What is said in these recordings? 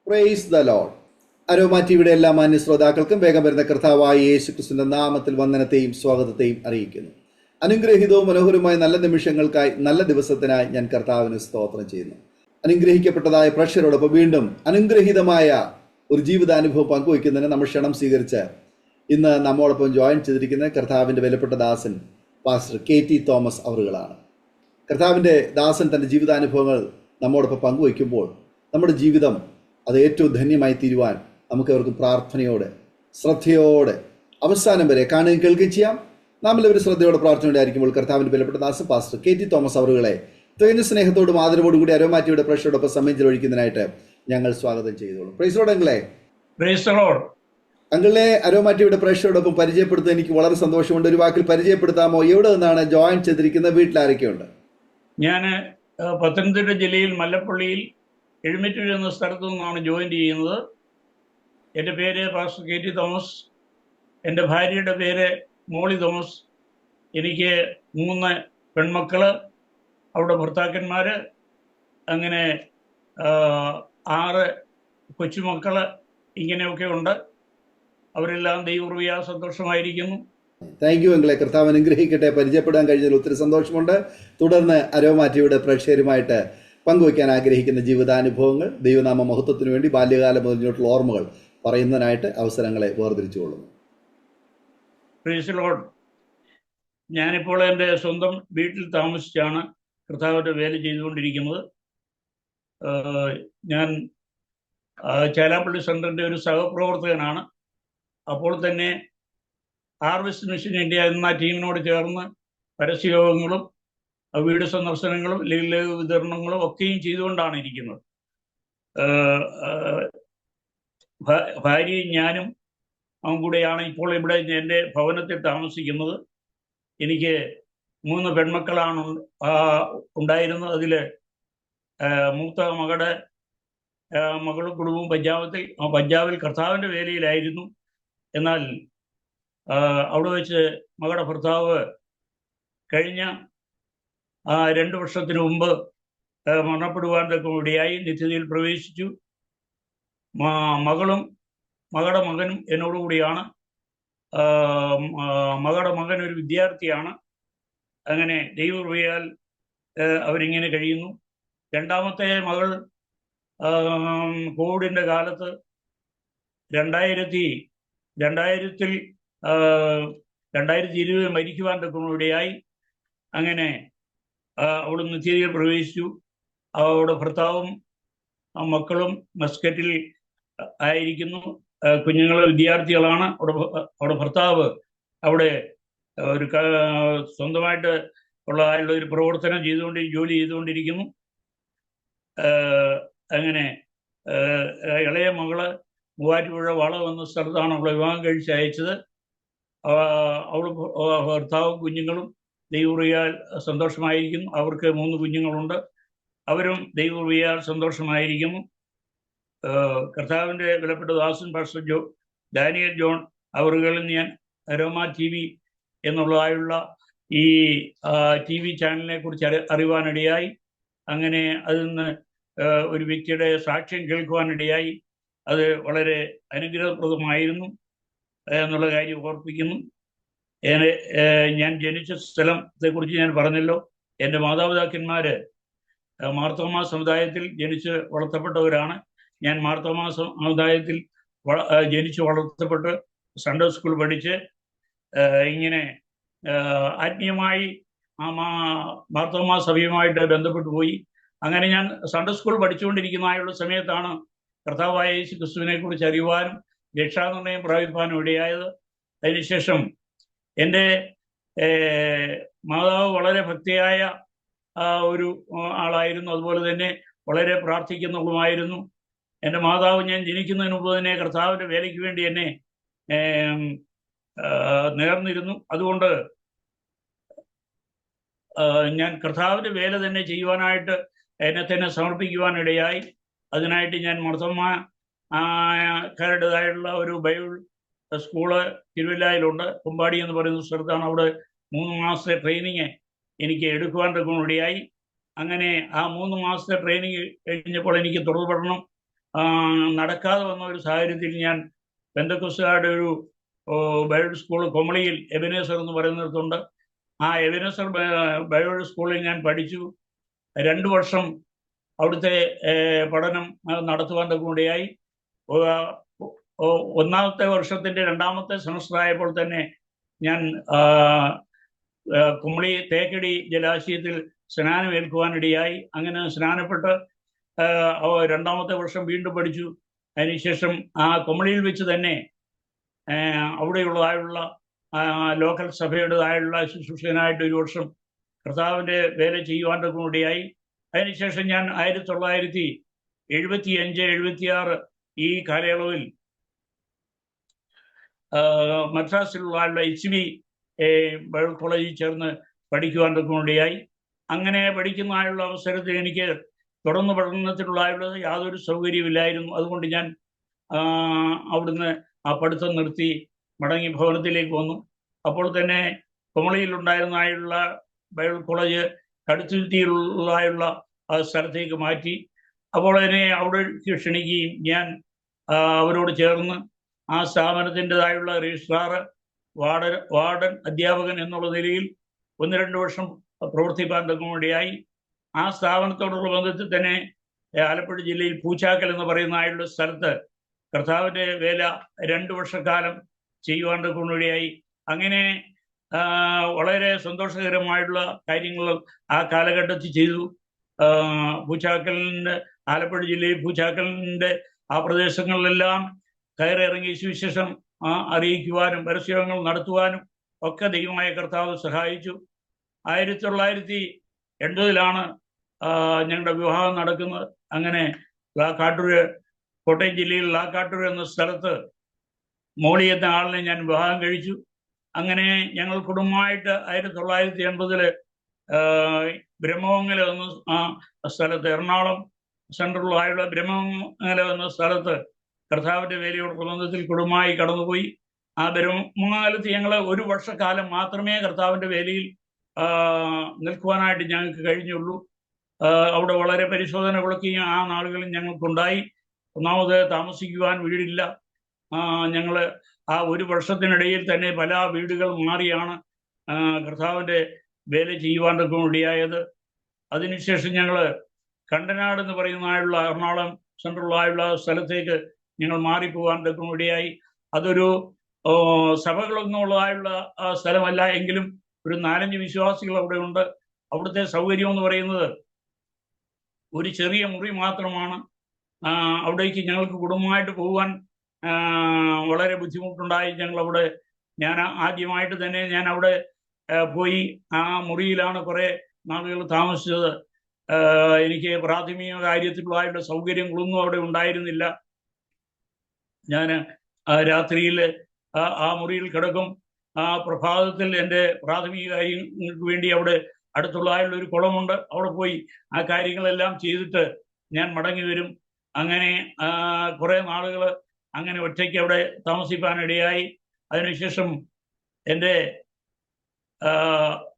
Praise the Lord. Aroma ടിവിയുടെ എല്ലാ മാന്യ ശ്രോതാക്കൾക്കും വേഗം വരുന്ന കർത്താവായ യേശു ക്രിസ്തുവിന്റെ നാമത്തിൽ വന്ദനത്തെയും സ്വാഗതത്തെയും അറിയിക്കുന്നു. അനുഗ്രഹീതവും മനോഹരവുമായ നല്ല നിമിഷങ്ങൾക്കായി, നല്ല ദിവസത്തിനായി ഞാൻ കർത്താവിന് സ്തോത്രം ചെയ്യുന്നു. അനുഗ്രഹിക്കപ്പെട്ടതായ പ്രേക്ഷകരോടൊപ്പം വീണ്ടും അനുഗ്രഹീതമായ ഒരു ജീവിതാനുഭവം പങ്കുവയ്ക്കുന്നതിന് നമ്മൾ ക്ഷണം സ്വീകരിച്ച് ഇന്ന് നമ്മോടൊപ്പം ജോയിൻ ചെയ്തിരിക്കുന്ന കർത്താവിൻ്റെ വിലപ്പെട്ട ദാസൻ പാസ്റ്റർ KT തോമസ് അവറുകളാണ്. കർത്താവിൻ്റെ ദാസൻ തൻ്റെ ജീവിതാനുഭവങ്ങൾ നമ്മോടൊപ്പം പങ്കുവയ്ക്കുമ്പോൾ നമ്മുടെ ജീവിതം അത് ഏറ്റവും ധന്യമായി തീരുവാൻ നമുക്ക് അവർക്ക് പ്രാർത്ഥനയോടെ, ശ്രദ്ധയോടെ അവസാനം വരെ കാണുകയും കേൾക്കുകയും ചെയ്യാം. നാം എല്ലാവരും ശ്രദ്ധയോടെ പ്രാർത്ഥനയോടെ ആയിരിക്കുമ്പോൾ കർത്താവിൻ്റെ വിലപ്പെട്ട ദാസൻ പാസ്റ്റർ KT തോമസ് അവറുകളെ തികഞ്ഞ സ്നേഹത്തോടും ആദരവോടും കൂടി അരോമ ടിവിയുടെ പ്രേക്ഷകരോടൊപ്പം സമയം ചെലവഴിക്കുന്നതിനായിട്ട് ഞങ്ങൾ സ്വാഗതം ചെയ്തോളും. പ്രൈസ് ലോർഡ് അങ്കിളെ. Praise lord. അങ്കിളെ അരോമ ടിവിയുടെ പ്രേക്ഷകരോടൊപ്പം പരിചയപ്പെടുത്താൻ എനിക്ക് വളരെ സന്തോഷമുണ്ട്. ഒരു വാക്കിൽ പരിചയപ്പെടുത്താമോ? എവിടെ നിന്നാണ് ജോയിൻ ചെയ്തിരിക്കുന്നത്? വീട്ടിലാരൊക്കെയുണ്ട്? ഞാൻ പത്തനംതിട്ട ജില്ലയിൽ മല്ലപ്പള്ളിയിൽ എഴുമറ്റൂർ എന്ന സ്ഥലത്തു നിന്നാണ് ജോയിൻ ചെയ്യുന്നത്. എൻ്റെ പേര് പാസ്റ്റർ KT തോമസ്. എൻ്റെ ഭാര്യയുടെ പേര് മോളി തോമസ്. എനിക്ക് 3 പെൺമക്കൾ, അവിടെ ഭർത്താക്കന്മാർ, അങ്ങനെ 6 കൊച്ചുമക്കൾ, ഇങ്ങനെയൊക്കെ ഉണ്ട്. അവരെല്ലാം ദൈവകൃപയാ സന്തോഷമായിരിക്കുന്നു. താങ്ക് യു അങ്കിളെ. കർത്താവ് അനുഗ്രഹിക്കട്ടെ. പരിചയപ്പെടാൻ കഴിഞ്ഞതിൽ ഒത്തിരി സന്തോഷമുണ്ട്. തുടർന്ന് അരോമ ടിവിയുടെ പ്രേക്ഷകരുമായിട്ട് പങ്കുവയ്ക്കാൻ ആഗ്രഹിക്കുന്ന ജീവിതാനുഭവങ്ങൾ, ദൈവനാമ മഹത്വത്തിനു വേണ്ടി ബാല്യകാലം മുതലിട്ടുള്ള ഓർമ്മകൾ പറയുന്നതിനായിട്ട് അവസരങ്ങളെ വേർതിരിച്ചുകൊള്ളുന്നു. Praise Lord. ഞാനിപ്പോൾ എൻ്റെ സ്വന്തം വീട്ടിൽ താമസിച്ചാണ് കർത്താവിൻ്റെ വേല ചെയ്തുകൊണ്ടിരിക്കുന്നത്. ഞാൻ ചേലാപ്പള്ളി സെൻറ്ററിൻ്റെ ഒരു സഹപ്രവർത്തകനാണ്. അപ്പോൾ തന്നെ ഹാർവെസ്റ്റ് മിഷൻ ഇന്ത്യ എന്ന ടീമിനോട് ചേർന്ന് പരസ്യയോഗങ്ങളും വീട് സന്ദർശനങ്ങളും ലഘു വിതരണങ്ങളും ഒക്കെയും ചെയ്തുകൊണ്ടാണ് ഇരിക്കുന്നത്. ഭാര്യയും ഞാനും കൂടെയാണ് ഇപ്പോൾ ഇവിടെ എൻ്റെ ഭവനത്തിൽ താമസിക്കുന്നത്. എനിക്ക് 3 പെൺമക്കളാണ് ഉണ്ടായിരുന്നത്. അതിൽ മൂത്ത മകളും കുടുംബവും പഞ്ചാബിൽ കർത്താവിൻ്റെ വേലയിലായിരുന്നു. എന്നാൽ അവിടെ വെച്ച് മകളുടെ ഭർത്താവ് കഴിഞ്ഞ 2 വർഷത്തിന് മുമ്പ് മരണപ്പെടുവാൻ ഇടയായി, നിത്യതയിൽ പ്രവേശിച്ചു. മകളുടെ മകനും എന്നോടുകൂടിയാണ്. മകളുടെ മകൻ ഒരു വിദ്യാർത്ഥിയാണ്. അങ്ങനെ ദൈവകൃപയാൽ അവരിങ്ങനെ കഴിയുന്നു. രണ്ടാമത്തെ മകൾ കോവിഡിൻ്റെ കാലത്ത് 2020 മരിക്കുവാൻ ഇടയായി. അങ്ങനെ അവൾ നിത്യതയിൽ പ്രവേശിച്ചു. അവളുടെ ഭർത്താവും മക്കളും മസ്കറ്റിൽ ആയിരിക്കുന്നു. കുഞ്ഞുങ്ങൾ വിദ്യാർത്ഥികളാണ്. അവിടെ ഭർത്താവ് അവിടെ ഒരു സ്വന്തമായിട്ട് ഉള്ള ഒരു പ്രവർത്തനം ജോലി ചെയ്തുകൊണ്ടിരിക്കുന്നു. അങ്ങനെ ഇളയ മകള് മൂവാറ്റുപുഴ വളം എന്ന സ്ഥലത്താണ് അവളെ വിവാഹം കഴിച്ച് അയച്ചത്. അവളും ഭർത്താവും കുഞ്ഞുങ്ങളും ദൈവകൃപയാൽ സന്തോഷമായിരിക്കുന്നു. അവർക്ക് 3 കുഞ്ഞുങ്ങളുണ്ട്. അവരും ദൈവകൃപയാൽ സന്തോഷമായിരിക്കുന്നു. കർത്താവിൻ്റെ വിലപ്പെട്ട ദാസൻ പാസ്റ്റർ ഡാനിയൽ ജോൺ അവറുകളിൽ ഞാൻ അരോമ TV എന്നുള്ളതായുള്ള ഈ TV ചാനലിനെ കുറിച്ച് അറിയുവാനിടയായി. അങ്ങനെ അതിൽ നിന്ന് ഒരു വ്യക്തിയുടെ സാക്ഷ്യം കേൾക്കുവാനിടയായി. അത് വളരെ അനുഗ്രഹപ്രദമായിരുന്നു എന്നുള്ള കാര്യം ഓർപ്പിക്കുന്നു. ഞാൻ ജനിച്ച സ്ഥലത്തെക്കുറിച്ച് ഞാൻ പറഞ്ഞല്ലോ. എൻ്റെ മാതാപിതാക്കന്മാർ മാർത്തോമാ സമുദായത്തിൽ ജനിച്ച് വളർത്തപ്പെട്ടവരാണ്. ഞാൻ മാർത്തോമാ സമുദായത്തിൽ ജനിച്ച് വളർത്തപ്പെട്ട് സൺഡേ സ്കൂൾ പഠിച്ച് ഇങ്ങനെ ആത്മീയമായി മാർത്തോമാ സഭയുമായിട്ട് ബന്ധപ്പെട്ടു പോയി. അങ്ങനെ ഞാൻ സൺഡേ സ്കൂൾ പഠിച്ചുകൊണ്ടിരിക്കുന്നതായുള്ള സമയത്താണ് കർത്താവായ യേശു ക്രിസ്തുവിനെ കുറിച്ച് അറിയുവാനും രക്ഷാനിർണയം പ്രാപിപ്പാനും ഇടയായത്. അതിനുശേഷം എൻ്റെ മാതാവ് വളരെ ഭക്തിയായ ഒരു ആളായിരുന്നു. അതുപോലെ തന്നെ വളരെ പ്രാർത്ഥിക്കുന്നവളുമായിരുന്നു. എൻ്റെ മാതാവ് ഞാൻ ജനിക്കുന്നതിന് മുമ്പ് തന്നെ കർത്താവിൻ്റെ വേലയ്ക്ക് വേണ്ടി എന്നെ നേർന്നിരുന്നു. അതുകൊണ്ട് ഞാൻ കർത്താവിൻ്റെ വേല തന്നെ ചെയ്യുവാനായിട്ട് എന്നെ തന്നെ സമർപ്പിക്കുവാനിടയായി. അതിനായിട്ട് ഞാൻ മാർത്തോമാക്കാരുടേതായിട്ടുള്ള ഒരു ബൈബിൾ സ്കൂള് തിരുവല്ലയിലുണ്ട്. കുമ്പാടി എന്ന് പറയുന്ന സ്ഥലത്താണ്. അവിടെ 3 മാസത്തെ ട്രെയിനിങ് എനിക്ക് എടുക്കുവാൻ ഇടയായി. അങ്ങനെ ആ 3 മാസത്തെ ട്രെയിനിങ് കഴിഞ്ഞപ്പോൾ എനിക്ക് തുടർ പഠനം നടക്കാതെ വന്ന ഒരു സാഹചര്യത്തിൽ ഞാൻ പെന്തക്കോസ്തുകാരുടെ ഒരു ബൈബിൾ സ്കൂൾ കൊമളിയിൽ എബനേസർ എന്ന് പറയുന്നിടത്തുണ്ട്. ആ എബനേസർ ബൈബിൾ സ്കൂളിൽ ഞാൻ പഠിച്ചു. 2 വർഷം അവിടുത്തെ പഠനം നടത്തുവാൻ കൂടിയായി. ഒന്നാമത്തെ വർഷത്തിന്റെ 2ാമത്തെ സെമസ്റ്റർ ആയപ്പോൾ തന്നെ ഞാൻ കുമളി തേക്കടി ജലാശയത്തിൽ സ്നാനമേൽക്കുവാനിടയായി. അങ്ങനെ സ്നാനപ്പെട്ട് 2ാമത്തെ വർഷം വീണ്ടും പഠിച്ചു. അതിനുശേഷം ആ കുമളിയിൽ വെച്ച് തന്നെ അവിടെയുള്ളതായുള്ള ലോക്കൽ സഭയുടേതായുള്ള ശുശ്രൂഷകനായിട്ട് 1 വർഷം കർത്താവിൻ്റെ വേല ചെയ്യുവാൻ്റെ കൂടിയായി. അതിനുശേഷം ഞാൻ 1975-76 ഈ കാലയളവിൽ മദ്രാസിലുള്ള HB ബൈബിൾ കോളേജിൽ ചേർന്ന് പഠിക്കുവാൻ്റെ കൂടിയായി. അങ്ങനെ പഠിക്കുന്നതായുള്ള അവസരത്തിൽ എനിക്ക് തുടർന്ന് പഠനത്തിലുള്ള യാതൊരു സൗകര്യമില്ലായിരുന്നു. അതുകൊണ്ട് ഞാൻ അവിടുന്ന് ആ പഠിത്തം നിർത്തി മടങ്ങി ഭവനത്തിലേക്ക് വന്നു. അപ്പോൾ തന്നെ കുമളിയിലുണ്ടായിരുന്നതായുള്ള ബൈബിൾ കോളേജ് കടുത്തുരുത്തിയിലുള്ളതായുള്ള ആ സ്ഥലത്തേക്ക് മാറ്റി. അപ്പോൾ എന്നെ അവിടെ ക്ഷണിക്കുകയും ഞാൻ അവരോട് ചേർന്ന് ആ സ്ഥാപനത്തിൻ്റെതായുള്ള രജിസ്ട്രാർ, വാർഡൻ, അധ്യാപകൻ എന്നുള്ള നിലയിൽ 1-2 വർഷം പ്രവർത്തിപ്പാൻ വേണ്ടിയായി. ആ സ്ഥാപനത്തോടുള്ള ബന്ധത്തിൽ തന്നെ ആലപ്പുഴ ജില്ലയിൽ പൂച്ചാക്കൽ എന്ന് പറയുന്നതായുള്ള സ്ഥലത്ത് കർത്താവിൻ്റെ വേല 2 വർഷക്കാലം ചെയ്യുവാൻ വേണ്ടിയായി. അങ്ങനെ വളരെ സന്തോഷകരമായിട്ടുള്ള കാര്യങ്ങൾ ആ കാലഘട്ടത്തിൽ ചെയ്തു. പൂച്ചാക്കലിൻ്റെ, ആലപ്പുഴ ജില്ലയിൽ പൂച്ചാക്കലിൻ്റെ ആ പ്രദേശങ്ങളിലെല്ലാം കയറിറങ്ങി സുവിശേഷം അറിയിക്കുവാനും പരസ്യങ്ങൾ നടത്തുവാനും ഒക്കെ ദൈവമായ കർത്താവ് സഹായിച്ചു. 1980 ഞങ്ങളുടെ വിവാഹം നടക്കുന്നത്. അങ്ങനെ ലാക്കാട്ടൂര്, കോട്ടയം ജില്ലയിൽ ലാക്കാട്ടൂർ എന്ന സ്ഥലത്ത് മോളി എന്ന ആളിനെ ഞാൻ വിവാഹം കഴിച്ചു. അങ്ങനെ ഞങ്ങൾ കുടുംബമായിട്ട് 1980 ബ്രഹ്മമംഗലം എന്ന സ്ഥലത്ത്, എറണാകുളം സെൻട്രലായുള്ള ബ്രഹ്മമംഗലം എന്ന സ്ഥലത്ത് കർത്താവിൻ്റെ വേലയോട് ബന്ധത്തിൽ കുടുംബമായി കടന്നുപോയി. ആ ബ്രഹ്മമംഗലത്ത് ഞങ്ങൾ 1 വർഷക്കാലം മാത്രമേ കർത്താവിൻ്റെ വേലയിൽ നിൽക്കുവാനായിട്ട് ഞങ്ങൾക്ക് കഴിഞ്ഞുള്ളൂ. അവിടെ വളരെ പരിശോധനകളൊക്കെ ആ നാളുകളിൽ ഞങ്ങൾക്കുണ്ടായി. ഒന്നാമത് താമസിക്കുവാൻ വീടില്ല. ഞങ്ങൾ ആ 1 വർഷത്തിനിടയിൽ തന്നെ പല വീടുകൾ മാറിയാണ് കർത്താവിൻ്റെ വേല ചെയ്യുവാനൊക്കെ വേണ്ടിയായത്. അതിനുശേഷം ഞങ്ങൾ കണ്ടനാട് എന്ന് പറയുന്നതായുള്ള എറണാകുളം സെൻട്രലായുള്ള സ്ഥലത്തേക്ക് ഞങ്ങൾ മാറിപ്പോകാനൊക്കെ വേണ്ടിയായി. അതൊരു സഭകളൊന്നുമുള്ളതായുള്ള സ്ഥലമല്ല, എങ്കിലും ഒരു 4-5 വിശ്വാസികൾ അവിടെ ഉണ്ട്. അവിടുത്തെ സൗകര്യം എന്ന് പറയുന്നത് ഒരു ചെറിയ മുറി മാത്രമാണ്. അവിടേക്ക് ഞങ്ങൾക്ക് കുടുംബമായിട്ട് പോകുവാൻ വളരെ ബുദ്ധിമുട്ടുണ്ടായി. ഞാൻ ആദ്യമായിട്ട് തന്നെ ഞാൻ അവിടെ പോയി ആ മുറിയിലാണ് കുറേ നാളുകൾ താമസിച്ചത്. എനിക്ക് പ്രാഥമിക കാര്യത്തിലുള്ള സൗകര്യങ്ങളൊന്നും അവിടെ ഉണ്ടായിരുന്നില്ല. ഞാൻ രാത്രിയിൽ ആ മുറിയിൽ കിടക്കും. പ്രഭാതത്തിൽ എൻ്റെ പ്രാഥമിക കാര്യങ്ങൾക്ക് വേണ്ടി അവിടെ അടുത്തുള്ളതായുള്ള ഒരു കുളമുണ്ട്, അവിടെ പോയി ആ കാര്യങ്ങളെല്ലാം ചെയ്തിട്ട് ഞാൻ മടങ്ങി വരും. അങ്ങനെ കുറേ നാളുകൾ അങ്ങനെ ഒറ്റയ്ക്ക് അവിടെ താമസിപ്പാനിടയായി. അതിനുശേഷം എൻ്റെ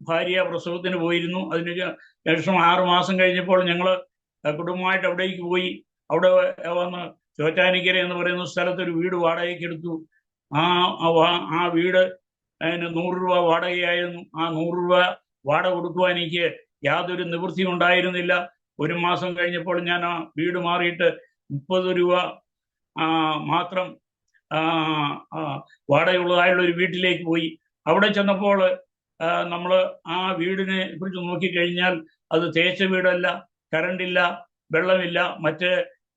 ഭാര്യ പ്രസവത്തിന് പോയിരുന്നു. അതിന് ശേഷം 6 മാസം കഴിഞ്ഞപ്പോൾ ഞങ്ങൾ കുടുംബമായിട്ട് അവിടേക്ക് പോയി. അവിടെ വന്ന് ചോറ്റാനിക്കര എന്ന് പറയുന്ന സ്ഥലത്ത് ഒരു വീട് വാടകയ്ക്ക് എടുത്തു. ആ വീട് അതിന് 100 രൂപ വാടകയായിരുന്നു. ആ 100 രൂപ വാടക കൊടുക്കുവാൻ എനിക്ക് യാതൊരു നിവൃത്തിയും ഉണ്ടായിരുന്നില്ല. 1 മാസം കഴിഞ്ഞപ്പോൾ ഞാൻ ആ വീട് മാറിയിട്ട് 30 രൂപ മാത്രം വാടകയുള്ളതായുള്ള ഒരു വീട്ടിലേക്ക് പോയി. അവിടെ ചെന്നപ്പോൾ നമ്മൾ ആ വീടിനെ കുറിച്ച് നോക്കിക്കഴിഞ്ഞാൽ അത് തേച്ച വീടല്ല, കറണ്ടില്ല, വെള്ളമില്ല. മറ്റ്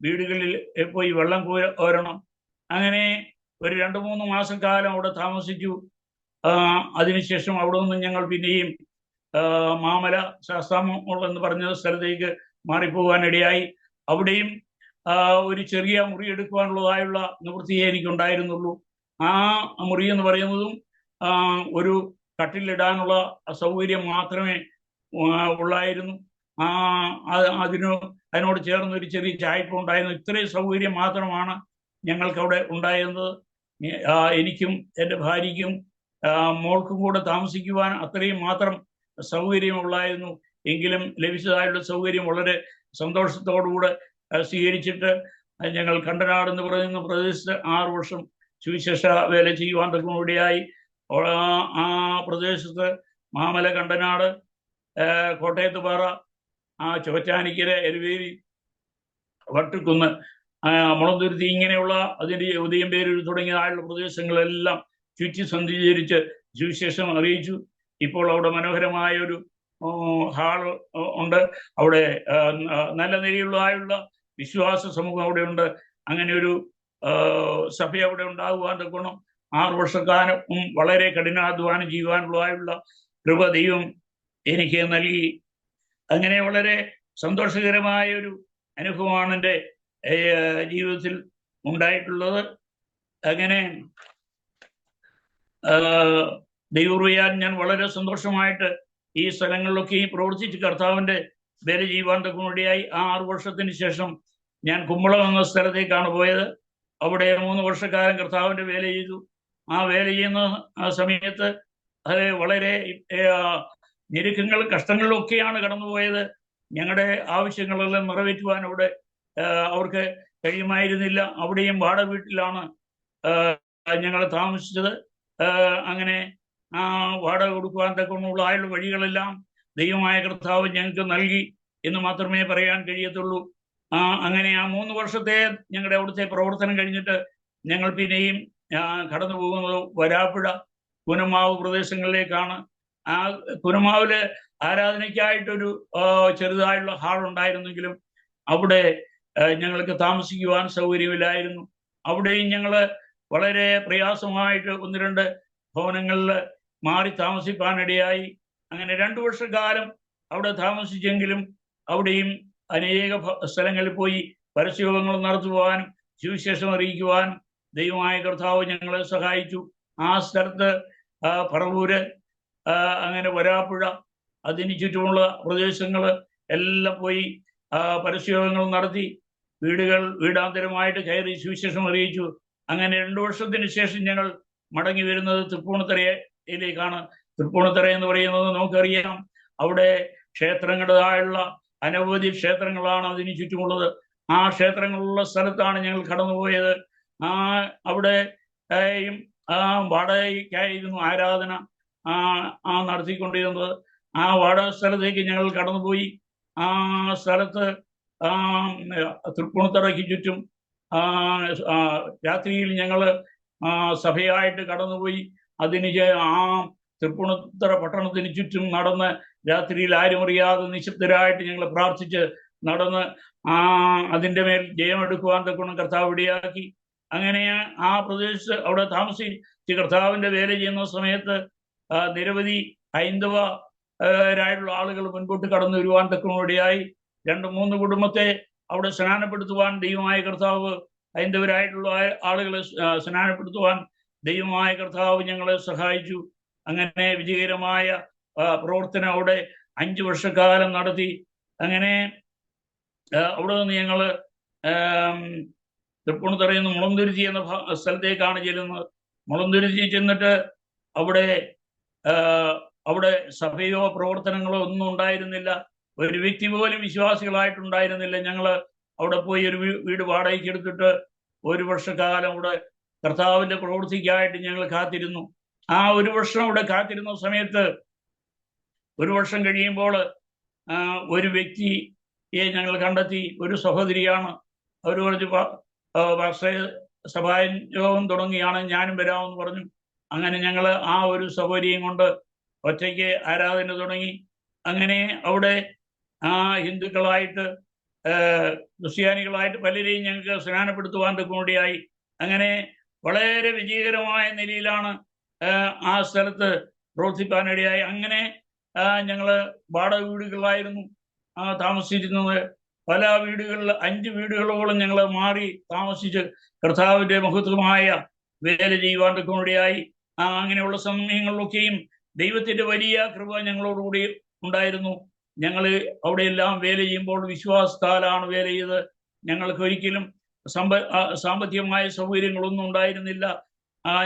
വീടുകളിൽ പോയി വെള്ളം കോരണം. അങ്ങനെ ഒരു 2-3 മാസക്കാലം അവിടെ താമസിച്ചു. അതിനുശേഷം അവിടെ നിന്ന് ഞങ്ങൾ പിന്നെയും മാമല ശാസ്താമോൾ എന്ന് പറഞ്ഞ സ്ഥലത്തേക്ക് മാറിപ്പോകാനിടയായി. അവിടെയും ഒരു ചെറിയ മുറി എടുക്കുവാനുള്ളതായുള്ള നിവൃത്തിയെ എനിക്കുണ്ടായിരുന്നുള്ളൂ. ആ മുറി എന്ന് പറയുന്നതും ഒരു കട്ടിലിടാനുള്ള സൗകര്യം മാത്രമേ ഉള്ളായിരുന്നു. അതിനോട് ചേർന്ന് ഒരു ചെറിയ ചായ്പ ഉണ്ടായിരുന്നു. ഇത്രയും സൗകര്യം മാത്രമാണ് ഞങ്ങൾക്കവിടെ ഉണ്ടായിരുന്നത്. എനിക്കും എൻ്റെ ഭാര്യയ്ക്കും മോൾക്കും കൂടെ താമസിക്കുവാൻ അത്രയും മാത്രം സൗകര്യമുള്ളായിരുന്നു. എങ്കിലും ലഭിച്ചതായുള്ള സൗകര്യം വളരെ സന്തോഷത്തോടുകൂടെ സ്വീകരിച്ചിട്ട് ഞങ്ങൾ കണ്ടനാട് എന്ന് പറയുന്ന പ്രദേശത്ത് 6 വർഷം സുവിശേഷ വേല ചെയ്യുവാൻ തക്കമുടിയായി. ആ പ്രദേശത്ത് മാമല, കണ്ടനാട്, കോട്ടയത്ത് പാറ, ചോറ്റാനിക്കര, എരുവേലി, വട്ടിക്കുന്ന്, മുളന്തുരുത്തി, ഇങ്ങനെയുള്ള അതിൻ്റെ ഉദയംപേരൂർ തുടങ്ങിയതായുള്ള പ്രദേശങ്ങളെല്ലാം ചുറ്റി സഞ്ചരിച്ച് സുവിശേഷം അറിയിച്ചു. ഇപ്പോൾ അവിടെ മനോഹരമായ ഒരു ഹാൾ ഉണ്ട്. അവിടെ നല്ല നിലയുള്ളതായുള്ള വിശ്വാസ സമൂഹം അവിടെ ഉണ്ട്. അങ്ങനെ ഒരു സഭ അവിടെ ഉണ്ടാകുവാൻ തക്കണം 6 വർഷക്കാലം വളരെ കഠിനാധ്വാനം ചെയ്യുവാനുള്ളതായുള്ള കൃപ ദൈവം എനിക്ക് നൽകി. അങ്ങനെ വളരെ സന്തോഷകരമായ ഒരു അനുഭവമാണ് എൻ്റെ ജീവിതത്തിൽ ഉണ്ടായിട്ടുള്ളത്. അങ്ങനെ ദൈവകൃപയാൽ ഞാൻ വളരെ സന്തോഷമായിട്ട് ഈ സ്ഥലങ്ങളിലൊക്കെ പ്രവർത്തിച്ച് കർത്താവിൻ്റെ വേല ചെയ്യുവാൻ തക്കമുടിയായി. 6 വർഷത്തിന് ശേഷം ഞാൻ കുമ്പളം എന്ന സ്ഥലത്തേക്കാണ് പോയത്. അവിടെ 3 വർഷക്കാലം കർത്താവിൻ്റെ വേല ചെയ്തു. ആ വേല ചെയ്യുന്ന സമയത്ത് അത് വളരെ ഞെരുക്കങ്ങളും കഷ്ടങ്ങളിലും ഒക്കെയാണ് കടന്നുപോയത്. ഞങ്ങളുടെ ആവശ്യങ്ങളെല്ലാം നിറവേറ്റുവാൻ അവിടെ അവർക്ക് കഴിയുമായിരുന്നില്ല. അവിടെയും വാടക വീട്ടിലാണ് ഞങ്ങൾ താമസിച്ചത്. അങ്ങനെ വാടക കൊടുക്കുവാൻ തക്കമുള്ള ആയുള്ള വഴികളെല്ലാം ദൈവമായ കർത്താവ് ഞങ്ങൾക്ക് നൽകി എന്ന് മാത്രമേ പറയാൻ കഴിയത്തുള്ളൂ. അങ്ങനെ ആ 3 വർഷത്തെ ഞങ്ങളുടെ അവിടുത്തെ പ്രവർത്തനം കഴിഞ്ഞിട്ട് ഞങ്ങൾ പിന്നെയും കടന്നു പോകുന്നത് വരാപ്പുഴ, കുനമാവ് പ്രദേശങ്ങളിലേക്കാണ്. ആ കുനമാവില് ആരാധനയ്ക്കായിട്ടൊരു ചെറുതായുള്ള ഹാൾ ഉണ്ടായിരുന്നെങ്കിലും അവിടെ ഞങ്ങൾക്ക് താമസിക്കുവാൻ സൗകര്യമില്ലായിരുന്നു. അവിടെയും ഞങ്ങൾ വളരെ പ്രയാസമായിട്ട് 1-2 ഭവനങ്ങളിൽ മാറി താമസിപ്പാനിടയായി. അങ്ങനെ 2 വർഷക്കാലം അവിടെ താമസിച്ചെങ്കിലും അവിടെയും അനേക സ്ഥലങ്ങളിൽ പോയി പരസ്യയോഗങ്ങൾ നടത്തുവാനും സുവിശേഷം അറിയിക്കുവാനും ദൈവമായ കർത്താവ് ഞങ്ങളെ സഹായിച്ചു. ആ സ്ഥലത്ത് പറവൂര്, അങ്ങനെ വരാപ്പുഴ, അതിന് ചുറ്റുമുള്ള പ്രദേശങ്ങൾ എല്ലാം പോയി പരസ്യയോഗങ്ങൾ നടത്തി വീടാന്തരമായിട്ട് കയറി സുവിശേഷം അറിയിച്ചു. അങ്ങനെ 2 വർഷത്തിന് ശേഷം ഞങ്ങൾ മടങ്ങി വരുന്നത് തൃപ്പൂണിത്തറയിലേക്കാണ്. തൃപ്പൂണിത്തറ എന്ന് പറയുന്നത് നമുക്കറിയാം, അവിടെ ക്ഷേത്രങ്ങളുടേതായുള്ള അനവധി ക്ഷേത്രങ്ങളാണ് അതിന് ചുറ്റുമുള്ളത്. ആ ക്ഷേത്രങ്ങളുള്ള സ്ഥലത്താണ് ഞങ്ങൾ കടന്നുപോയത്. അവിടെ വാടകയ്ക്കായിരുന്നു ആരാധന നടത്തിക്കൊണ്ടിരുന്നത്. ആ വാടക സ്ഥലത്തേക്ക് ഞങ്ങൾ കടന്നുപോയി. ആ സ്ഥലത്ത് തൃപ്പൂണിത്തറയ്ക്ക് ചുറ്റും രാത്രിയിൽ ഞങ്ങൾ സഭയായിട്ട് കടന്നുപോയി. അതിന് തൃപ്പൂണിത്തറ പട്ടണത്തിന് ചുറ്റും നടന്ന് രാത്രിയിൽ ആരും അറിയാതെ നിശബ്ദരായിട്ട് ഞങ്ങൾ പ്രാർത്ഥിച്ച് നടന്ന് അതിൻ്റെ മേൽ ജയമെടുക്കുവാൻ തക്കണം കർത്താവ് ഇടയാക്കി. അങ്ങനെ ആ പ്രദേശത്ത് അവിടെ താമസിച്ച് കർത്താവിൻ്റെ വേല ചെയ്യുന്ന സമയത്ത് നിരവധി ഹൈന്ദവരായിട്ടുള്ള ആളുകൾ മുൻപോട്ട് കടന്നു വരുവാൻ തക്കമിടയായി. 2-3 കുടുംബത്തെ അവിടെ സ്നാനപ്പെടുത്തുവാൻ ദൈവമായ കർത്താവ്, ഹൈന്ദവരായിട്ടുള്ള ആളുകളെ സ്നാനപ്പെടുത്തുവാൻ ദൈവമായ കർത്താവ് ഞങ്ങളെ സഹായിച്ചു. അങ്ങനെ വിജയകരമായ പ്രവർത്തനം അവിടെ 5 വർഷക്കാലം നടത്തി. അങ്ങനെ അവിടെ നിന്ന് ഞങ്ങൾ തൃപ്പൂണിത്തറയിൽ നിന്ന് മുളന്തുരുത്തി എന്ന സ്ഥലത്തേക്കാണ് ചെല്ലുന്നത്. മുളന്തുരുത്തി ചെന്നിട്ട് അവിടെ സഭയോ പ്രവർത്തനങ്ങളോ ഒന്നും ഉണ്ടായിരുന്നില്ല. ഒരു വ്യക്തി പോലും വിശ്വാസികളായിട്ടുണ്ടായിരുന്നില്ല. ഞങ്ങൾ അവിടെ പോയി ഒരു വീട് വാടകയ്ക്ക് എടുത്തിട്ട് 1 വർഷക്കാലം അവിടെ കർത്താവിൻ്റെ പ്രവൃത്തിക്കായിട്ട് ഞങ്ങൾ കാത്തിരുന്നു. ആ 1 വർഷം അവിടെ കാത്തിരുന്ന സമയത്ത് 1 വർഷം കഴിയുമ്പോൾ ഒരു വ്യക്തിയെ ഞങ്ങൾ കണ്ടെത്തി. ഒരു സഹോദരിയാണ്. അവർ പറഞ്ഞു, സഭായോഗം തുടങ്ങിയാണ്, ഞാനും വരാമെന്ന് പറഞ്ഞു. അങ്ങനെ ഞങ്ങൾ ആ ഒരു സഹോദരിയും കൊണ്ട് ഒറ്റയ്ക്ക് ആരാധന തുടങ്ങി. അങ്ങനെ അവിടെ ഹിന്ദുക്കളായിട്ട് ക്രിസ്ത്യാനികളായിട്ട് പലരെയും ഞങ്ങൾക്ക് സ്നാനപ്പെടുത്തുവാൻ തക്കമുടിയായി. അങ്ങനെ വളരെ വിജയകരമായ നിലയിലാണ് ആ സ്ഥലത്ത് പ്രവർത്തിപ്പാനിടയായി. അങ്ങനെ ഞങ്ങൾ വാടക വീടുകളിലായിരുന്നു താമസിച്ചിരുന്നത്. പല വീടുകളിൽ 5 വീടുകളോളം ഞങ്ങൾ മാറി താമസിച്ച് കർത്താവിൻ്റെ മഹത്വമായ വേല ചെയ്യുവാൻ തക്കമുടിയായി. അങ്ങനെയുള്ള സമയങ്ങളിലൊക്കെയും ദൈവത്തിൻ്റെ വലിയ കൃപ ഞങ്ങളോടുകൂടി ഉണ്ടായിരുന്നു. ഞങ്ങൾ അവിടെയെല്ലാം വേല ചെയ്യുമ്പോൾ വിശ്വാസത്താലാണ് വേല ചെയ്ത്. ഞങ്ങൾക്ക് ഒരിക്കലും സാമ്പത്തികമായ സൗകര്യങ്ങളൊന്നും ഉണ്ടായിരുന്നില്ല.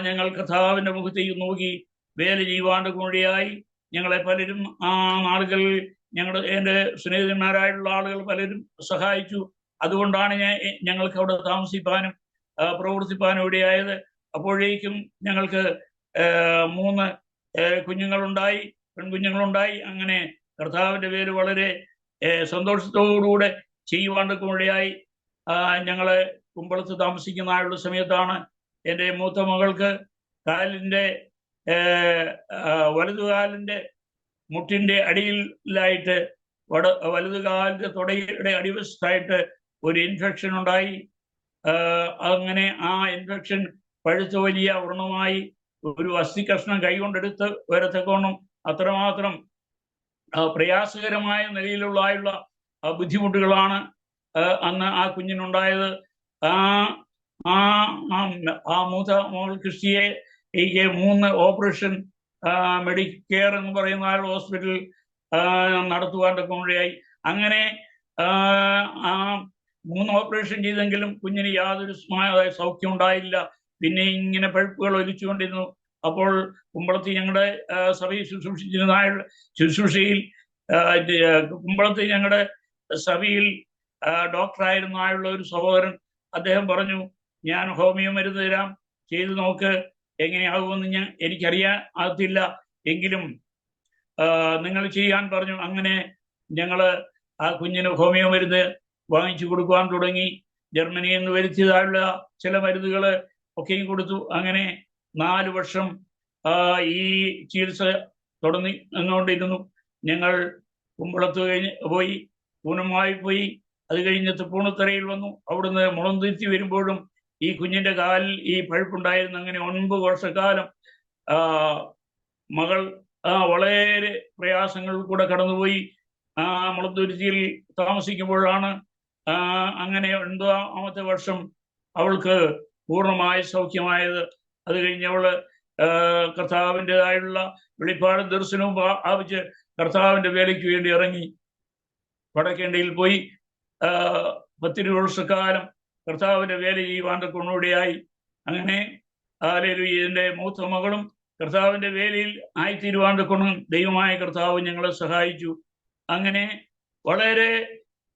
ഞങ്ങൾ കർത്താവിൻ്റെ മുഖത്തേക്ക് നോക്കി വേല ചെയ്യുവാൻ തക്കമുടിയായി. ഞങ്ങളെ പലരും നാളുകളിൽ എൻ്റെ സ്നേഹിതന്മാരായിട്ടുള്ള ആളുകൾ പലരും സഹായിച്ചു. അതുകൊണ്ടാണ് ഞങ്ങൾക്ക് അവിടെ താമസിപ്പാനും പ്രവർത്തിപ്പാനും ഇടയായത്. അപ്പോഴേക്കും ഞങ്ങൾക്ക് 3 കുഞ്ഞുങ്ങളുണ്ടായി, പെൺകുഞ്ഞുങ്ങളുണ്ടായി. അങ്ങനെ കർത്താവിന്റെ പേര് വളരെ സന്തോഷത്തോടുകൂടെ ചെയ്യുവാണ്ടൊക്കെ ഇടയായി. ഞങ്ങള് കുമ്പളത്ത് താമസിക്കുന്ന സമയത്താണ് എൻ്റെ മൂത്ത മകൾക്ക് കാലിൻ്റെ വലതുകാലിൻ്റെ മുട്ടിൻ്റെ അടിയിലായിട്ട് വലതുകാലിൻ്റെ തുടയുടെ അടിവശത്തായിട്ട് ഒരു ഇൻഫെക്ഷൻ ഉണ്ടായി. അങ്ങനെ ആ ഇൻഫെക്ഷൻ പഴുത്ത് വലിയ വ്രണമായി ഒരു അസ്ഥി കഷ്ണം കൈകൊണ്ടെടുത്ത് വരത്തക്കോണം അത്രമാത്രം പ്രയാസകരമായ നിലയിലുള്ള ബുദ്ധിമുട്ടുകളാണ് അന്ന് ആ കുഞ്ഞിനുണ്ടായത്. ആ മൂത്ത മോൾ ക്രിസ്റ്റിയെ 3 ഓപ്പറേഷൻ മെഡിക്കെയർ എന്ന് പറയുന്ന ഹോസ്പിറ്റൽ നടത്തുവാനൊക്കെ ഇടയായി. അങ്ങനെ 3 ഓപ്പറേഷൻ ചെയ്തെങ്കിലും കുഞ്ഞിന് യാതൊരു സൗഖ്യം ഉണ്ടായില്ല. പിന്നെ ഇങ്ങനെ പഴുപ്പുകൾ ഒലിച്ചുകൊണ്ടിരുന്നു. അപ്പോൾ കുമ്പളത്ത് ഞങ്ങളുടെ സഭയിൽ ശുശ്രൂഷയിൽ കുമ്പളത്ത് ഞങ്ങളുടെ സഭയിൽ ഡോക്ടറായിരുന്ന ഒരു സഹോദരൻ അദ്ദേഹം പറഞ്ഞു, ഞാൻ ഹോമിയോ മരുന്ന് തരാം, ചെയ്തു നോക്ക്, എങ്ങനെയാകുമെന്ന് എനിക്കറിയാത്തില്ല, എങ്കിലും നിങ്ങൾ ചെയ്യാൻ പറഞ്ഞു. അങ്ങനെ ഞങ്ങൾ ആ കുഞ്ഞിന് ഹോമിയോ മരുന്ന് വാങ്ങിച്ചു കൊടുക്കുവാൻ തുടങ്ങി. ജർമ്മനിയിൽ നിന്ന് വരുത്തിയതായുള്ള ചില മരുന്നുകൾ ഒക്കെയും കൊടുത്തു. അങ്ങനെ 4 വർഷം ഈ ചികിത്സ തുടർന്നുകൊണ്ടിരുന്നു. ഞങ്ങൾ കുമ്പളത്ത് പോയി, പൂനമായി പോയി. അത് കഴിഞ്ഞ് തൃപ്പൂണിത്തുറയിൽ വന്നു. അവിടുന്ന് മുളന്തുരുത്തി വരുമ്പോഴും ഈ കുഞ്ഞിന്റെ കാലിൽ ഈ പഴുപ്പുണ്ടായിരുന്നു. അങ്ങനെ 9 വർഷക്കാലം മകൾ വളരെ പ്രയാസങ്ങളിൽ കൂടെ കടന്നുപോയി. മുളന്തുരുത്തിയിൽ താമസിക്കുമ്പോഴാണ് അങ്ങനെ 9ാമത്തെ വർഷം അവൾക്ക് പൂർണ്ണമായ സൗഖ്യമായത്. അത് കഴിഞ്ഞ് അവള് കർത്താവിൻ്റെതായുള്ള വെളിപ്പാടും ദർശനവും ആവശ്യ കർത്താവിന്റെ വേലയ്ക്ക് വേണ്ടി ഇറങ്ങി വടക്കേണ്ടിയിൽ പോയി 10 വർഷക്കാലം കർത്താവിന്റെ വേല ചെയ്യുവാൻ കൊണ്ടുകൂടിയായി. അങ്ങനെ ഇതിന്റെ മൂത്ത മകളും കർത്താവിന്റെ വേലയിൽ ആയിത്തീരുവാൻ കൊണ്ട് ദൈവമായ കർത്താവ് ഞങ്ങളെ സഹായിച്ചു. അങ്ങനെ വളരെ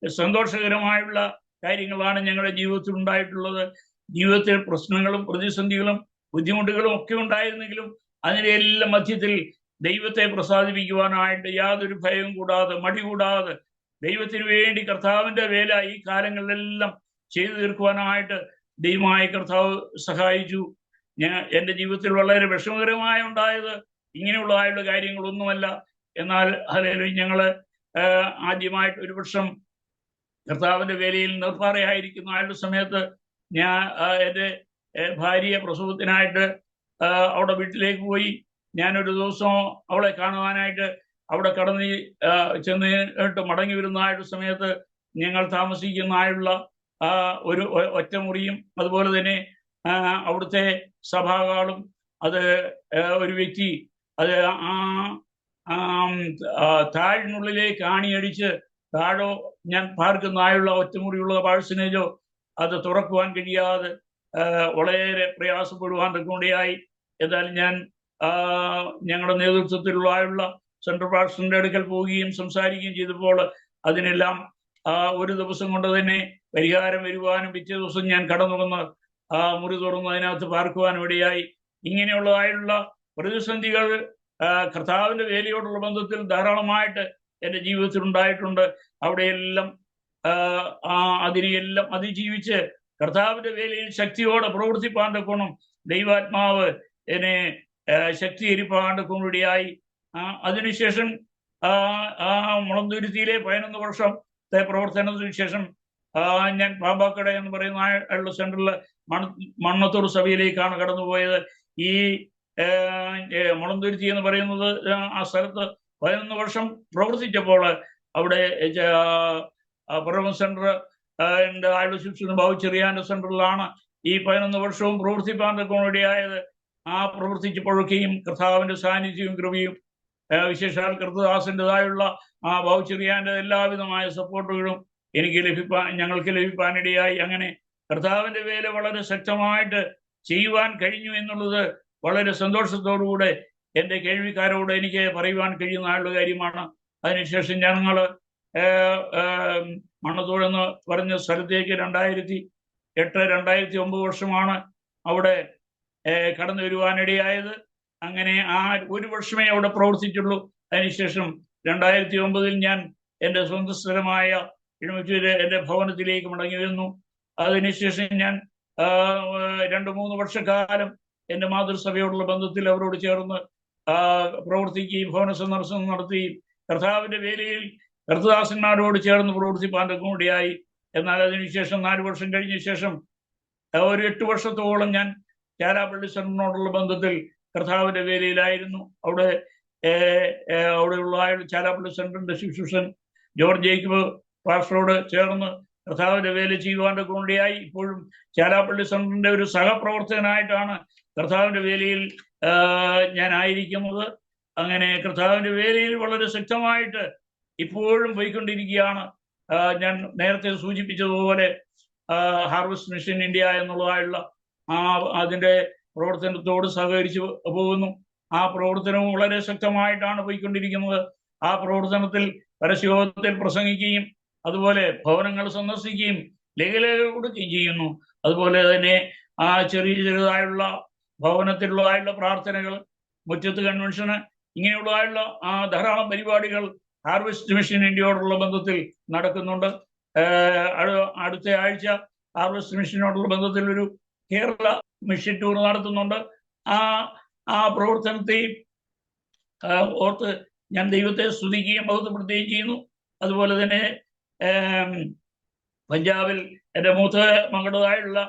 സന്തോഷകരമായുള്ള കാര്യങ്ങളാണ് ഞങ്ങളുടെ ജീവിതത്തിൽ ഉണ്ടായിട്ടുള്ളത്. ജീവിതത്തിൽ പ്രശ്നങ്ങളും പ്രതിസന്ധികളും ബുദ്ധിമുട്ടുകളും ഒക്കെ ഉണ്ടായിരുന്നെങ്കിലും അതിൻ്റെ എല്ലാം മധ്യത്തിൽ ദൈവത്തെ പ്രസാദിപ്പിക്കുവാനായിട്ട് യാതൊരു ഭയവും കൂടാതെ, മടി കൂടാതെ ദൈവത്തിന് വേണ്ടി കർത്താവിന്റെ വേല ഈ കാലങ്ങളിലെല്ലാം ചെയ്തു തീർക്കുവാനായിട്ട് ദൈവമായ കർത്താവ് സഹായിച്ചു. എൻ്റെ ജീവിതത്തിൽ വളരെ വിഷമകരമായ ഉണ്ടായത് ഇങ്ങനെയുള്ളതായുള്ള കാര്യങ്ങളൊന്നുമല്ല. എന്നാൽ ഞങ്ങള് ആദ്യമായിട്ട് 1 വർഷം കർത്താവിന്റെ വേലയിൽ നിർപ്പാറയായിരിക്കുന്ന സമയത്ത് ഞാൻ എൻ്റെ ഭാര്യയെ പ്രസവത്തിനായിട്ട് അവിടെ വീട്ടിലേക്ക് പോയി. ഞാനൊരു ദിവസം അവളെ കാണുവാനായിട്ട് അവിടെ കടന്ന് ചെന്നിട്ട് മടങ്ങി വരുന്ന സമയത്ത് ഞങ്ങൾ താമസിക്കുന്ന ഒരു ഒറ്റമുറിയും അതുപോലെ തന്നെ അവിടുത്തെ സഭാകാളും അത് ഒരു വ്യക്തി അത് താഴിനുള്ളിലേക്ക് ആണിയടിച്ച് താഴോ ഞാൻ പാർക്കുന്ന ഒറ്റമുറിയുള്ള പാഴ്സനേജോ അത് തുറക്കുവാൻ കഴിയാതെ വളരെ പ്രയാസപ്പെടുവാൻ കൊണ്ടിയായി. എന്തായാലും ഞാൻ ഞങ്ങളുടെ നേതൃത്വത്തിലുള്ള സെൻട്രൽ പാസ്റ്ററിന്റെ അടുക്കൽ പോവുകയും സംസാരിക്കുകയും ചെയ്തപ്പോൾ അതിനെല്ലാം 1 ദിവസം കൊണ്ട് തന്നെ പരിഹാരം വരുവാനും പിറ്റേ ദിവസം ഞാൻ കടന്നു വന്ന് മുറി തുറന്ന് അതിനകത്ത് പാർക്കുവാനും ഇടയായി. ഇങ്ങനെയുള്ളതായുള്ള പ്രതിസന്ധികൾ കർത്താവിന്റെ വേലയോടുള്ള ബന്ധത്തിൽ ധാരാളമായിട്ട് എൻ്റെ ജീവിതത്തിൽ ഉണ്ടായിട്ടുണ്ട്. അവിടെയെല്ലാം അതിനെയെല്ലാം അതിജീവിച്ച് കർത്താവിന്റെ വേലയിൽ ശക്തിയോടെ പ്രവർത്തിപ്പാൻ കൊണ്ടും ദൈവാത്മാവ് എന്നെ ശക്തീകരിപ്പാൻ കൊണ്ടിടയായി. അതിനുശേഷം മുളന്തുരുത്തിയിലെ 11 വർഷത്തെ പ്രവർത്തനത്തിന് ശേഷം ഞാൻ പാമ്പാക്കട എന്ന് പറയുന്ന സെൻട്രൽ മണ്ണത്തൂർ സഭയിലേക്കാണ് കടന്നുപോയത്. ഈ മുളന്തുരുത്തി എന്ന് പറയുന്നത് ആ സ്ഥലത്ത് 11 വർഷം പ്രവർത്തിച്ചപ്പോൾ അവിടെ പ്രഭു സെന്റർ ബാബുചെറിയാന്റെ സെന്ററിലാണ് ഈ 11 വർഷവും പ്രവർത്തിപ്പാൻ കൊണ്ടിടയായത്. പ്രവർത്തിച്ചപ്പോഴൊക്കെയും കർത്താവിന്റെ സാന്നിധ്യവും കൃപയും വിശേഷാൽ കൃതദാസിൻ്റെതായുള്ള ബാബുചെറിയാന്റെ എല്ലാവിധമായ സപ്പോർട്ടുകളും ഞങ്ങൾക്ക് ലഭിക്കാനിടയായി. അങ്ങനെ കർത്താവിന്റെ വേല വളരെ ശക്തമായിട്ട് ചെയ്യുവാൻ കഴിഞ്ഞു എന്നുള്ളത് വളരെ സന്തോഷത്തോടുകൂടെ എൻ്റെ കേൾവിക്കാരോട് എനിക്ക് പറയുവാൻ കഴിയുന്ന കാര്യമാണ്. അതിനുശേഷം ഞങ്ങൾ മണ്ണത്തൂർ എന്ന് പറഞ്ഞ സ്ഥലത്തേക്ക് 2008, 2009 വർഷമാണ് അവിടെ കടന്നു വരുവാനിടയായത്. അങ്ങനെ ആ ഒരു വർഷമേ അവിടെ പ്രവർത്തിച്ചുള്ളൂ. അതിനുശേഷം 2009 ഞാൻ എൻ്റെ സ്വന്തം സ്ഥലമായ ഇഴമറ്റൂര് എൻ്റെ ഭവനത്തിലേക്ക് മടങ്ങി വന്നു. അതിനുശേഷം ഞാൻ 2-3 വർഷക്കാലം എൻ്റെ മാതൃസഭയോടുള്ള ബന്ധത്തിൽ അവരോട് ചേർന്ന് പ്രവർത്തിക്കുകയും ഭവന സന്ദർശനം നടത്തുകയും കർത്താവിൻ്റെ വേലയിൽ കർത്തദാസന്മാരോട് ചേർന്ന് പ്രവർത്തിപ്പാൻ കൂടിയായി. എന്നാൽ അതിനുശേഷം 4 വർഷം കഴിഞ്ഞ ശേഷം ഒരു 8 വർഷത്തോളം ഞാൻ ചാലാപ്പള്ളി സെന്ററിനോടുള്ള ബന്ധത്തിൽ കർത്താവിൻ്റെ വേലയിലായിരുന്നു. അവിടെയുള്ള ചാലാപ്പള്ളി സെന്ററിന്റെ ശുശ്രൂഷൻ ജോർജ് ജേക്കബ് പാസ്റ്ററോട് ചേർന്ന് കർത്താവിൻ്റെ വേല ചെയ്യുവാൻ്റെ കൂടിയായി. ഇപ്പോഴും ചാലാപ്പള്ളി സെന്ററിന്റെ ഒരു സഹപ്രവർത്തകനായിട്ടാണ് കർത്താവിൻ്റെ വേലയിൽ ഞാൻ ആയിരിക്കുന്നത്. അങ്ങനെ കർത്താവിൻ്റെ വേലയിൽ വളരെ ശക്തമായിട്ട് ഇപ്പോഴും പോയിക്കൊണ്ടിരിക്കുകയാണ്. ഞാൻ നേരത്തെ സൂചിപ്പിച്ചതുപോലെ ഹാർവസ്റ്റ് മിഷൻ ഇന്ത്യ എന്നുള്ളതായുള്ള അതിൻ്റെ പ്രവർത്തനത്തോട് സഹകരിച്ച് പോകുന്നു. ആ പ്രവർത്തനവും വളരെ ശക്തമായിട്ടാണ് പോയിക്കൊണ്ടിരിക്കുന്നത്. ആ പ്രവർത്തനത്തിൽ പരസ്യയോഗത്തിൽ പ്രസംഗിക്കുകയും അതുപോലെ ഭവനങ്ങൾ സന്ദർശിക്കുകയും ലേഖനങ്ങൾ കൊടുക്കുകയും ചെയ്യുന്നു. അതുപോലെ തന്നെ ആ ചെറുതായുള്ള ഭവനത്തിലുള്ളതായുള്ള പ്രാർത്ഥനകൾ, മുറ്റത്ത് കൺവെൻഷന്, ഇങ്ങനെയുള്ളതായുള്ള ധാരാളം പരിപാടികൾ ഹാർവസ്റ്റ് മിഷൻ ഇന്ത്യയോടുള്ള ബന്ധത്തിൽ നടക്കുന്നുണ്ട്. അടുത്ത ആഴ്ച ഹാർവസ്റ്റ് മിഷനോടുള്ള ബന്ധത്തിൽ ഒരു കേരള മിഷൻ ടൂർ നടത്തുന്നുണ്ട്. ആ പ്രവർത്തനത്തെ ഓർത്ത് ഞാൻ ദൈവത്തെ സ്തുതിക്കുകയും ബഹുമപ്പെടുത്തുകയും ചെയ്യുന്നു. അതുപോലെ തന്നെ പഞ്ചാബിൽ എൻ്റെ മൂത്ത മകളുടേതായുള്ള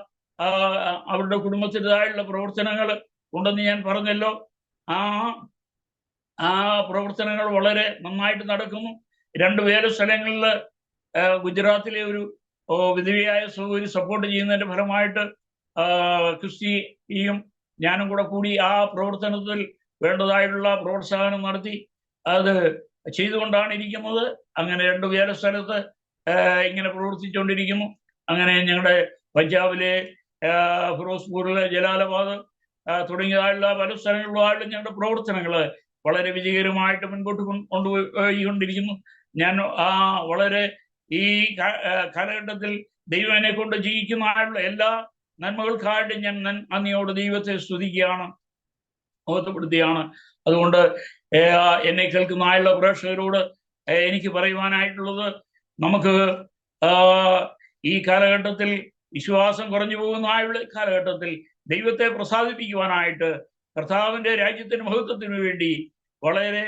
അവരുടെ കുടുംബത്തിൻ്റെതായുള്ള പ്രവർത്തനങ്ങൾ ഉണ്ടെന്ന് ഞാൻ പറഞ്ഞല്ലോ. ആ പ്രവർത്തനങ്ങൾ വളരെ നന്നായിട്ട് നടക്കുന്നു. 2 വേറെ സ്ഥലങ്ങളിൽ ഗുജറാത്തിലെ ഒരു വിധവയായ സഹോദരി സപ്പോർട്ട് ചെയ്യുന്നതിന്റെ ഫലമായിട്ട് ക്രിസ്റ്റിയും ഞാനും കൂടി ആ പ്രവർത്തനത്തിൽ വേണ്ടതായിട്ടുള്ള പ്രോത്സാഹനം നടത്തി അത് ചെയ്തുകൊണ്ടാണ് ഇരിക്കുന്നത്. അങ്ങനെ 2 വേറെ സ്ഥലത്ത് ഇങ്ങനെ പ്രവർത്തിച്ചുകൊണ്ടിരിക്കുന്നു. അങ്ങനെ ഞങ്ങളുടെ പഞ്ചാബിലെ ഫിറോസ്പൂരിലെ ജലാലാബാദ് തുടങ്ങിയതായുള്ള പല സ്ഥലങ്ങളിലായുള്ള ഞങ്ങളുടെ പ്രവർത്തനങ്ങൾ വളരെ വിജയകരമായിട്ട് മുൻപോട്ട് കൊണ്ടുപോയിക്കൊണ്ടിരിക്കുന്നു. ഞാൻ വളരെ ഈ കാലഘട്ടത്തിൽ ദൈവം എന്നെ കൊണ്ട് ജീവിക്കുന്നതായുള്ള എല്ലാ നന്മകൾക്കായിട്ട് ഞാൻ നന്ദിയോട് ദൈവത്തെ സ്തുതിക്കുകയാണ്, ബോധപ്പെടുത്തിയാണ്. അതുകൊണ്ട് എന്നെ കേൾക്കുന്നതായുള്ള പ്രേക്ഷകരോട് എനിക്ക് പറയുവാനായിട്ടുള്ളത്, നമുക്ക് ഈ കാലഘട്ടത്തിൽ വിശ്വാസം കുറഞ്ഞു പോകുന്നതായുള്ള കാലഘട്ടത്തിൽ ദൈവത്തെ പ്രസാദിപ്പിക്കുവാനായിട്ട് കർത്താവിൻ്റെ രാജ്യത്തിന് മഹത്വത്തിന് വേണ്ടി വളരെ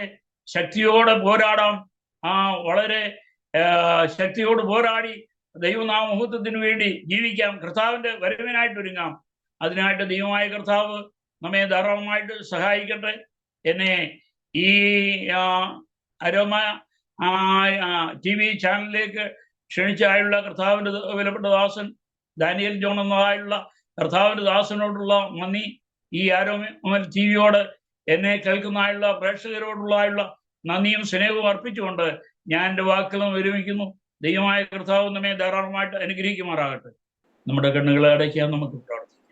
ശക്തിയോടെ പോരാടാം. വളരെ ശക്തിയോട് പോരാടി ദൈവനാമ മഹത്വത്തിന് വേണ്ടി ജീവിക്കാം, കർത്താവിൻ്റെ വരവിനായിട്ട് ഒരുങ്ങാം. അതിനായിട്ട് ദൈവമായ കർത്താവ് നമ്മെ ധാരാളമായിട്ട് സഹായിക്കട്ടെ. എന്നെ ഈ അരോമ TV ചാനലിലേക്ക് ക്ഷണിച്ചായുള്ള കർത്താവിൻ്റെ വിലപ്പെട്ട ദാസൻ ദാനിയേൽ ജോൺ എന്നതായുള്ള കർത്താവിൻ്റെ ദാസനോടുള്ള നന്ദി, ഈ ആരോമ TVയോട് എന്നെ കേൾക്കുന്നതായുള്ള പ്രേക്ഷകരോടുള്ള നന്ദിയും സ്നേഹവും അർപ്പിച്ചുകൊണ്ട് ഞാൻ എൻ്റെ വാക്കുകളും വിരമിക്കുന്നു. ദൈവമായ കർത്താവ് നമ്മെ ധാരാളമായിട്ട് അനുഗ്രഹിക്കുമാറാകട്ടെ. നമ്മുടെ കണ്ണുകളെ അടയ്ക്കാൻ നമുക്ക് പ്രാർത്ഥിക്കാം.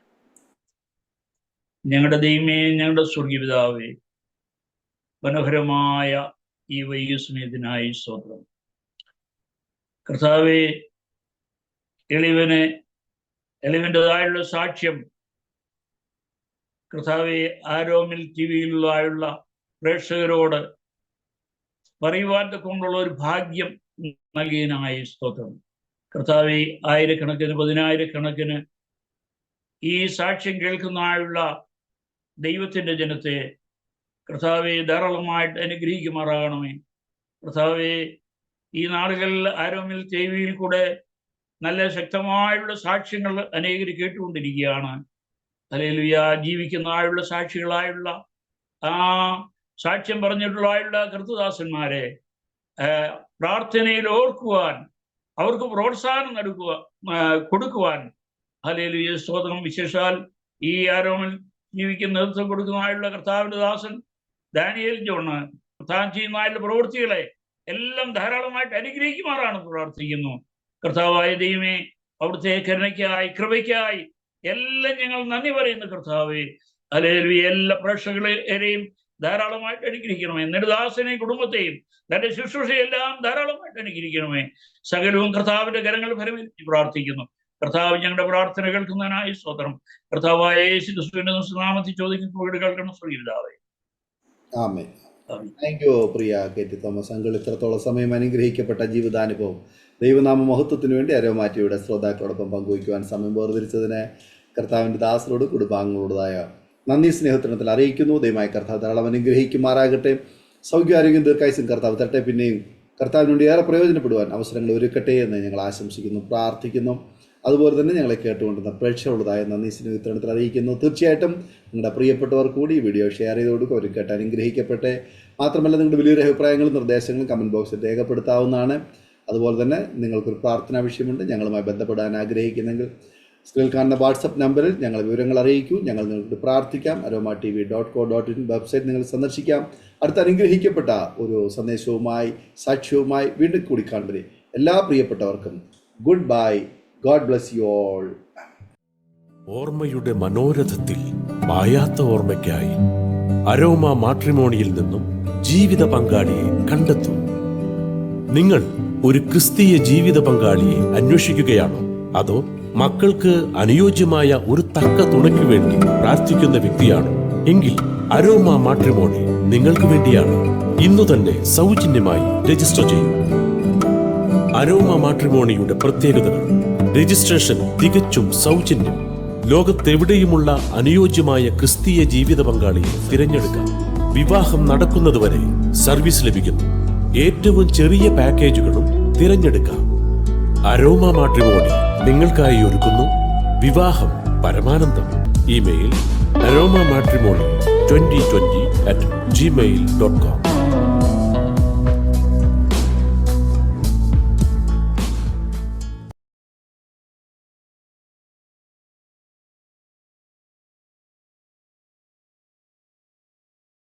ഞങ്ങളുടെ ദൈവമേ, ഞങ്ങളുടെ സ്വർഗീയപിതാവേ, മനോഹരമായ ഈ വൈകിയ സമയത്തിനായി സ്തോത്രം. കർത്താവേ, എളിവൻ്റെതായുള്ള സാക്ഷ്യം കർത്താവെ ആരോമിൽ TVയിലുള്ള പ്രേക്ഷകരോട് പറയുവാൻ കൊണ്ടുള്ള ഒരു ഭാഗ്യം നൽകിയതിനായി സ്തോത്രം. കർത്താവെ, ആയിരക്കണക്കിന് 10,000-കണക്കിന് ഈ സാക്ഷ്യം കേൾക്കുന്നതായുള്ള ദൈവത്തിൻ്റെ ജനത്തെ കർത്താവെ ധാരാളമായിട്ട് അനുഗ്രഹിക്കുമാറാകണമേ. കർത്താവെ, ഈ നാളുകളിൽ ആരോമിൽ TVയിൽ കൂടെ നല്ല ശക്തമായുള്ള സാക്ഷ്യങ്ങൾ അനേകർ കേട്ടുകൊണ്ടിരിക്കുകയാണ്. ഹല്ലേലൂയ. ജീവിക്കുന്നതായുള്ള സാക്ഷികളായുള്ള സാക്ഷ്യം പറഞ്ഞിട്ടുള്ള കർത്തദാസന്മാരെ പ്രാർത്ഥനയിൽ ഓർക്കുവാൻ, അവർക്ക് പ്രോത്സാഹനം കൊടുക്കുവാൻ ഹല്ലേലൂയ സ്തോത്രം. വിശേഷാൽ ഈ ആരോമിൽ ജീവിക്കുന്ന നേതൃത്വം കൊടുക്കുന്നതായുള്ള കർത്താവിൻ്റെ ദാസൻ ദാനിയേൽ ജോണ് താൻ ചെയ്യുന്നതായുള്ള പ്രവൃത്തികളെ എല്ലാം ധാരാളമായിട്ട് അനുഗ്രഹിക്കുമാറാണ് പ്രാർത്ഥിക്കുന്നു. കർത്താവായ ദൈവമേ, അവിടുത്തെ കരുണയ്ക്കായി കൃപയ്ക്കായി എല്ലാം ഞങ്ങൾ നന്ദി പറയുന്നു. കർത്താവേ, ഹല്ലേലൂയ. എല്ലാ പ്രേക്ഷകരെയും ധാരാളമായിട്ട് അനുഗ്രഹിക്കണമേ. നിന്റെ ദാസനെയും കുടുംബത്തെയും തന്റെ ശുശ്രൂഷയെല്ലാം ധാരാളമായിട്ട് അനുഗ്രഹിക്കണമേ. സകലവും കർത്താവിന്റെ കരങ്ങൾ ഫലമേൽപ്പിച്ച് പ്രാർത്ഥിക്കുന്നു. കർത്താവ് ഞങ്ങളുടെ പ്രാർത്ഥന കേൾക്കുന്നതിനായി സ്തോത്രം. കർത്താവായ യേശു ക്രിസ്തുവിന്റെ നാമത്തിൽ ചോദിക്കുന്ന വീട് കേൾക്കണം. ശ്രീപിതാവേ, ആമേൻ. താങ്ക് യു പ്രിയ കെ.ടി. Thomas uncle. ഇത്രത്തോളം സമയം അനുഗ്രഹിക്കപ്പെട്ട ജീവിതാനുഭവം ദൈവനാമ മഹത്വത്തിന് വേണ്ടി അരോമാറ്റിയുടെ ശ്രോതാക്കളോടൊപ്പം പങ്കുവയ്ക്കുവാൻ സമയം വേർതിരിച്ചതിന് കർത്താവിൻ്റെ ദാസരോട് കുടുംബാംഗങ്ങളോടായ നന്ദി സ്നേഹത്തിനത്തിൽ അറിയിക്കുന്നു. ദൈവമായ കർത്താവ് ധാരാളം അനുഗ്രഹിക്കുമാറാകട്ടെ. സൗഖ്യാരോഗ്യം ദീർഘായുസ്സും കർത്താവ് തരട്ടെ. പിന്നെയും കർത്താവിന് വേണ്ടി ഏറെ പ്രയോജനപ്പെടുവാൻ അവസരങ്ങൾ ഒരുക്കട്ടെ എന്ന് ഞങ്ങൾ ആശംസിക്കുന്നു, പ്രാർത്ഥിക്കുന്നു. അതുപോലെ തന്നെ ഞങ്ങളെ കേട്ടുകൊണ്ടിരുന്ന പ്രേക്ഷകരുടേതായ നന്ദി സ്നേഹത്തിനത്തിൽ അറിയിക്കുന്നു. തീർച്ചയായിട്ടും നിങ്ങളുടെ പ്രിയപ്പെട്ടവർ കൂടി ഈ വീഡിയോ ഷെയർ ചെയ്ത് കൊടുക്കുക. അവർ കേട്ട് അനുഗ്രഹിക്കട്ടെ. മാത്രമല്ല നിങ്ങളുടെ വലിയൊരു അഭിപ്രായങ്ങളും നിർദ്ദേശങ്ങളും കമൻറ്റ് ബോക്സിൽ രേഖപ്പെടുത്താവുന്നതാണ്. അതുപോലെ തന്നെ നിങ്ങൾക്കൊരു പ്രാർത്ഥനാ വിഷയമുണ്ട്, ഞങ്ങളുമായി ബന്ധപ്പെടാൻ ആഗ്രഹിക്കുന്നെങ്കിൽ സ്ക്രീനിൽ കാണുന്ന വാട്സപ്പ് നമ്പറിൽ ഞങ്ങൾ വിവരങ്ങൾ അറിയിക്കൂ. ഞങ്ങൾ നിങ്ങൾക്ക് പ്രാർത്ഥിക്കാം. aroma.tv.co.in വെബ്സൈറ്റ് നിങ്ങൾ സന്ദർശിക്കാം. അടുത്ത അനുഗ്രഹിക്കപ്പെട്ട ഒരു സന്ദേശവുമായി സാക്ഷ്യവുമായി വീണ്ടും കൂടി കാണുന്നത് എല്ലാ പ്രിയപ്പെട്ടവർക്കും good bye. God bless you all. ഓർമ്മയുടെ മനോരഥത്തിൽ മായാത്ത ഓർമ്മയ്ക്കായി അരോമ മാട്രിമോണിയിൽ നിന്നും ജീവിത പങ്കാളിയെ കണ്ടെത്തൂ. നിങ്ങൾ ഒരു ക്രിസ്തീയ ജീവിത പങ്കാളിയെ അന്വേഷിക്കുകയാണോ? അതോ മക്കൾക്ക് അനുയോജ്യമായ ഒരു തക്ക തുണയ്ക്ക് വേണ്ടി പ്രാർത്ഥിക്കുന്ന വ്യക്തിയാണോ? എങ്കിൽ അരോമ മാട്രിമോണി നിങ്ങൾക്ക് വേണ്ടിയാണ്. ഇന്നു തന്നെ സൗജന്യമായി രജിസ്റ്റർ ചെയ്യൂ. അരോമ മാട്രിമോണിയുടെ പ്രത്യേകതകൾ: രജിസ്ട്രേഷൻ തികച്ചും സൗജന്യം. ലോകത്തെവിടെയുമുള്ള അനുയോജ്യമായ ക്രിസ്തീയ ജീവിത പങ്കാളിയെ തിരഞ്ഞെടുക്കാം. വിവാഹം നടക്കുന്നതുവരെ സർവീസ് ലഭിക്കുന്നു. ഏറ്റവും ചെറിയ പാക്കേജുകളും തിരഞ്ഞെടുക്കാം. അരോമ മാട്രിമോണി നിങ്ങൾക്കായി ഒരുക്കുന്നു വിവാഹം പരമാനന്ദം. Email aroma matrimony2020@gmail.com.